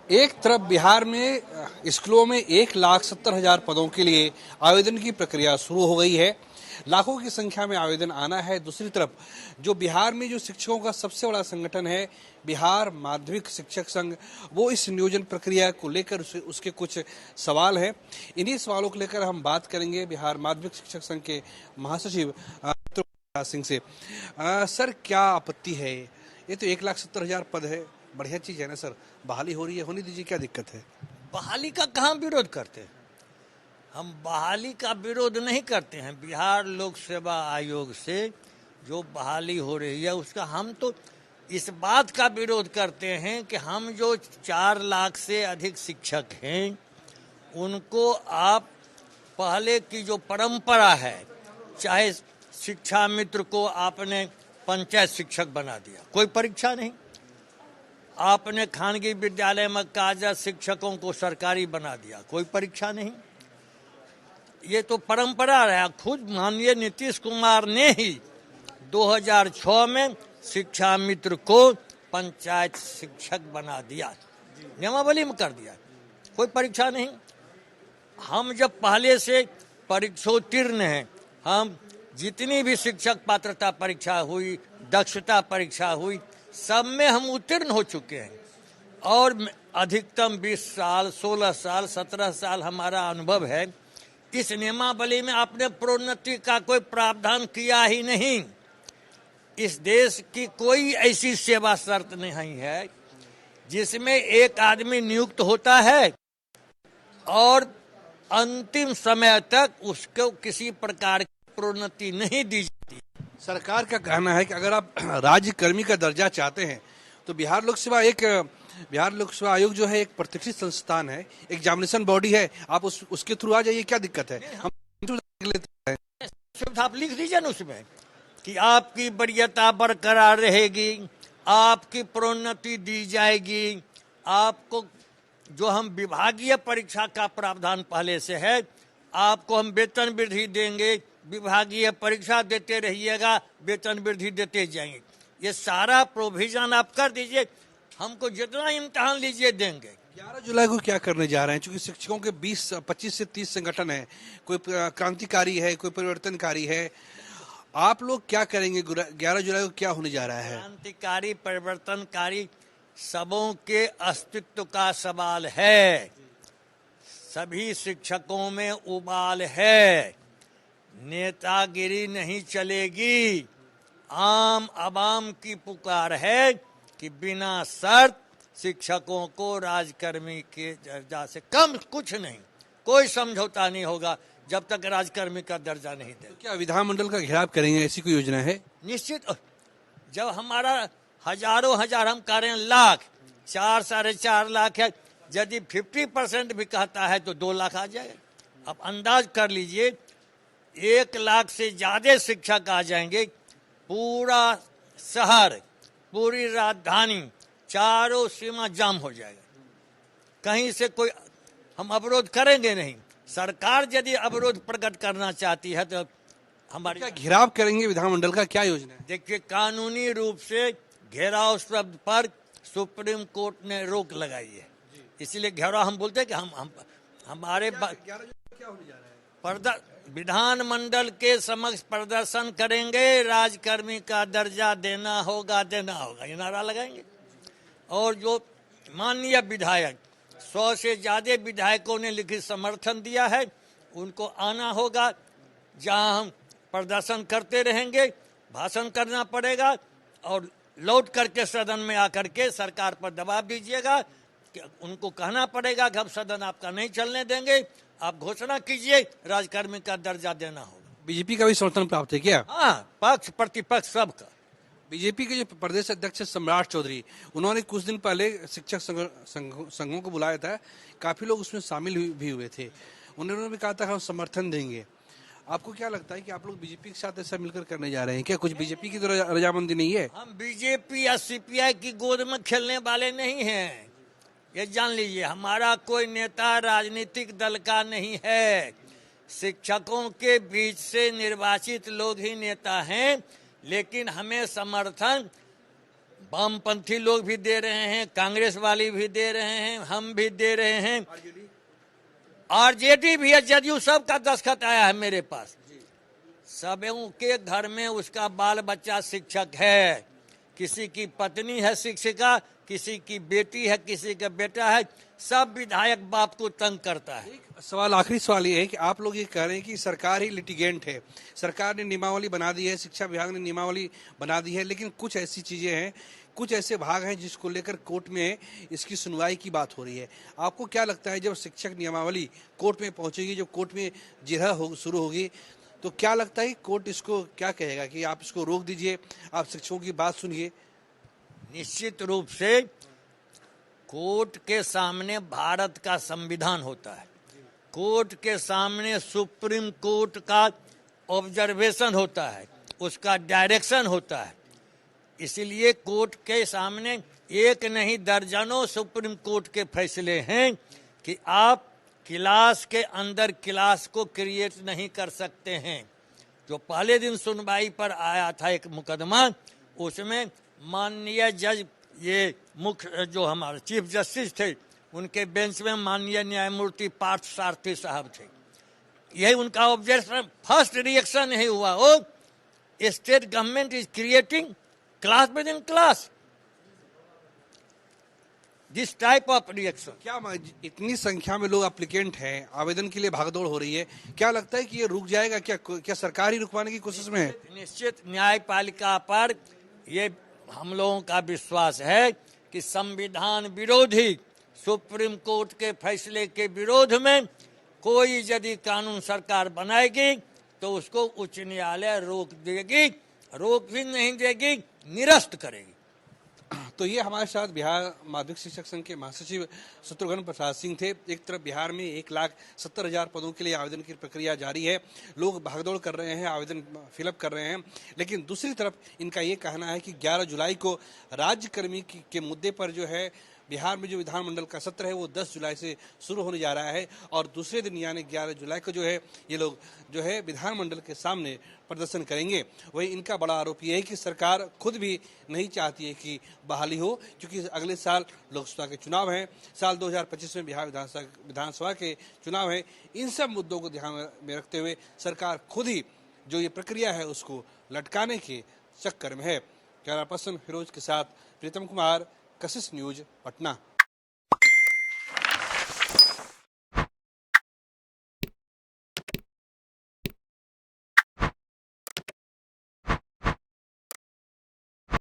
एक तरफ बिहार में स्कूलों में 1,70,000 पदों के लिए आवेदन की प्रक्रिया शुरू हो गई है। लाखों की संख्या में आवेदन आना है। दूसरी तरफ जो बिहार में जो शिक्षकों का सबसे बड़ा संगठन है बिहार माध्यमिक शिक्षक संघ, वो इस नियोजन प्रक्रिया को लेकर उसके कुछ सवाल हैं। इन्हीं सवालों को लेकर हम बात करेंगे बिहार माध्यमिक शिक्षक संघ के महासचिव सिंह से। सर, क्या आपत्ति है? ये तो 1,70,000 पद है, बढ़िया चीज है ना सर। बहाली हो रही है, होने दीजिए, क्या दिक्कत है? बहाली का कहाँ विरोध करते हैं? हम बहाली का विरोध नहीं करते हैं। बिहार लोक सेवा आयोग से जो बहाली हो रही है उसका हम तो इस बात का विरोध करते हैं कि हम जो 4 लाख से अधिक शिक्षक हैं उनको आप पहले की जो परंपरा है, चाहे शिक्षा मित्र को आपने पंचायत शिक्षक बना दिया, कोई परीक्षा नहीं। आपने खानगी विद्यालय में कार्यरत शिक्षकों को सरकारी बना दिया, कोई परीक्षा नहीं। ये तो परंपरा रहा। खुद माननीय नीतीश कुमार ने ही 2006 में शिक्षा मित्र को पंचायत शिक्षक बना दिया, नियमावली में कर दिया, कोई परीक्षा नहीं। हम जब पहले से परीक्षोत्तीर्ण हैं, हम जितनी भी शिक्षक पात्रता परीक्षा हुई, दक्षता परीक्षा हुई, सब में हम उत्तीर्ण हो चुके हैं और अधिकतम 20 साल, 16 साल, 17 साल हमारा अनुभव है। इस नियमावली में आपने प्रोन्नति का कोई प्रावधान किया ही नहीं। इस देश की कोई ऐसी सेवा शर्त नहीं है जिसमें एक आदमी नियुक्त होता है और अंतिम समय तक उसको किसी प्रकार की प्रोन्नति नहीं दी जाती। सरकार का कहना है कि अगर आप राज्य कर्मी का दर्जा चाहते हैं तो बिहार लोक सेवा आयोग जो है एक प्रतिष्ठित संस्थान है, एग्जामिनेशन बॉडी है, आप उसके थ्रू आ जाइए, क्या दिक्कत है? हम लेते हैं। आप लिख दीजिए ना उसमें कि आपकी वरीयता बरकरार रहेगी, आपकी प्रोन्नति दी जाएगी, आपको जो हम विभागीय परीक्षा का प्रावधान पहले से है, आपको हम वेतन वृद्धि देंगे, विभागीय परीक्षा देते रहिएगा, वेतन वृद्धि देते जाएंगे। ये सारा प्रोविजन आप कर दीजिए, हमको जितना इम्तिहान लीजिए देंगे। 11 जुलाई को क्या करने जा रहे हैं? क्योंकि शिक्षकों के 25 से 30 संगठन है, कोई क्रांतिकारी है, कोई परिवर्तनकारी है। आप लोग क्या करेंगे? 11 जुलाई को क्या होने जा रहा है? क्रांतिकारी परिवर्तनकारी सबों के अस्तित्व का सवाल है। सभी शिक्षकों में उबाल है। नेतागिरी नहीं चलेगी। आम आवाम की पुकार है कि बिना शर्त शिक्षकों को राजकर्मी के दर्जा से कम कुछ नहीं, कोई समझौता नहीं होगा जब तक राजकर्मी का दर्जा नहीं दे। तो क्या विधानमंडल का घेराव करेंगे, ऐसी कोई योजना है? निश्चित। जब हमारा हजारों हजार, हम कह रहे हैं लाख, 4 साढ़े 4 लाख है, यदि 50% भी कहता है तो 2 लाख आ जाएगा। अब अंदाज कर लीजिए, 1 लाख से ज्यादा शिक्षक आ जाएंगे। पूरा शहर, पूरी राजधानी, चारों सीमा जाम हो जाएगा। कहीं से कोई हम अवरोध करेंगे नहीं। सरकार यदि अवरोध प्रकट करना चाहती है तो हमारी क्या घेराव करेंगे? विधानमंडल का क्या योजना है? देखिए, कानूनी रूप से घेराव शब्द पर सुप्रीम कोर्ट ने रोक लगाई है, इसलिए घेराव हम बोलते हैं कि हम हमारे क्या होने जा रहा है? विधानमंडल के समक्ष प्रदर्शन करेंगे, राजकर्मी का दर्जा देना होगा, ये नारा लगाएंगे। और जो माननीय विधायक, 100 से ज्यादा विधायकों ने लिखित समर्थन दिया है, उनको आना होगा। जहां हम प्रदर्शन करते रहेंगे, भाषण करना पड़ेगा और लौट करके सदन में आकर के सरकार पर दबाव दीजिएगा कि उनको कहना पड़ेगा कि हम सदन आपका नहीं चलने देंगे, आप घोषणा कीजिए, राजकर्मी का दर्जा देना होगा। बीजेपी का भी समर्थन प्राप्त है क्या? हाँ, पक्ष प्रतिपक्ष सबका। बीजेपी के जो प्रदेश अध्यक्ष सम्राट चौधरी, उन्होंने कुछ दिन पहले शिक्षक संघों को बुलाया था, काफी लोग उसमें शामिल भी हुए थे। उन्होंने भी कहा था हम समर्थन देंगे। आपको क्या लगता है कि आप लोग बीजेपी के साथ ऐसा मिलकर करने जा रहे हैं क्या? कुछ बीजेपी की तो रजामंदी नहीं है? हम बीजेपी या सीपीआई की गोद में खेलने वाले नहीं हैं, ये जान लीजिए। हमारा कोई नेता राजनीतिक दल का नहीं है। शिक्षकों के बीच से निर्वाचित लोग ही नेता हैं, लेकिन हमें समर्थन वामपंथी लोग भी दे रहे हैं, कांग्रेस वाले भी दे रहे हैं, हम भी दे रहे हैं, आरजेडी भी है, जदयू, सबका दस्तखत आया है मेरे पास। सबों के घर में उसका बाल बच्चा शिक्षक है, किसी की पत्नी है शिक्षिका, किसी की बेटी है, किसी का बेटा है, सब विधायक बाप को तंग करता है। सवाल, आखिरी सवाल ये है कि आप लोग ये कह रहे हैं कि सरकार ही लिटिगेंट है, सरकार ने नियमावली बना दी है, शिक्षा विभाग ने नियमावली बना दी है, लेकिन कुछ ऐसी चीजें हैं, कुछ ऐसे भाग हैं जिसको लेकर कोर्ट में इसकी सुनवाई की बात हो रही है। आपको क्या लगता है जब शिक्षक नियमावली कोर्ट में पहुंचेगी, जब कोर्ट में जिरह शुरू होगी, तो क्या लगता है कि कोर्ट इसको क्या कहेगा कि आप इसको रोक दीजिए, आप शिक्षकों की बात सुनिए? निश्चित रूप से कोर्ट के सामने भारत का संविधान होता है, कोर्ट के सामने सुप्रीम कोर्ट का ऑब्जर्वेशन होता है, उसका डायरेक्शन होता है। इसलिए कोर्ट के सामने एक नहीं दर्जनों सुप्रीम कोर्ट के फैसले हैं कि आप क्लास के अंदर क्लास को क्रिएट नहीं कर सकते हैं। जो पहले दिन सुनवाई पर आया था एक मुकदमा, उसमें माननीय जज, ये मुख्य जो हमारे चीफ जस्टिस थे, उनके बेंच में माननीय न्यायमूर्ति पार्थ सारथी साहब थे। यही उनका ऑब्जेक्शन, फर्स्ट रिएक्शन यही हुआ, oh state government is creating class within class, this type of reaction. क्या इतनी संख्या में लोग एप्लीकेंट हैं, आवेदन के लिए भागदौड़ हो रही है, क्या लगता है कि ये रुक जाएगा? क्या सरकार ही रुकवाने की कोशिश में है? निश्चित न्यायपालिका पर ये हम लोगों का विश्वास है कि संविधान विरोधी सुप्रीम कोर्ट के फैसले के विरोध में कोई यदि कानून सरकार बनाएगी तो उसको उच्च न्यायालय रोक देगी, रोक भी नहीं देगी, निरस्त करेगी। तो ये हमारे साथ बिहार माध्यमिक शिक्षक संघ के महासचिव शत्रुघ्न प्रसाद सिंह थे। एक तरफ बिहार में 1,70,000 पदों के लिए आवेदन की प्रक्रिया जारी है, लोग भागदौड़ कर रहे हैं, आवेदन फिलअप कर रहे हैं, लेकिन दूसरी तरफ इनका ये कहना है कि 11 जुलाई को राज्यकर्मी के मुद्दे पर जो है बिहार में जो विधानमंडल का सत्र है वो 10 जुलाई से शुरू होने जा रहा है, और दूसरे दिन यानी 11 जुलाई को जो है ये लोग जो है विधानमंडल के सामने प्रदर्शन करेंगे। वही इनका बड़ा आरोप ये है कि सरकार खुद भी नहीं चाहती है कि बहाली हो, क्योंकि अगले साल लोकसभा के चुनाव हैं, साल 2025 में बिहार विधानसभा के चुनाव हैं। इन सब मुद्दों को ध्यान में रखते हुए सरकार खुद ही जो ये प्रक्रिया है उसको लटकाने के चक्कर में है। कैमरा पर्सन फिरोज के साथ प्रीतम कुमार, कशिश न्यूज, पटना।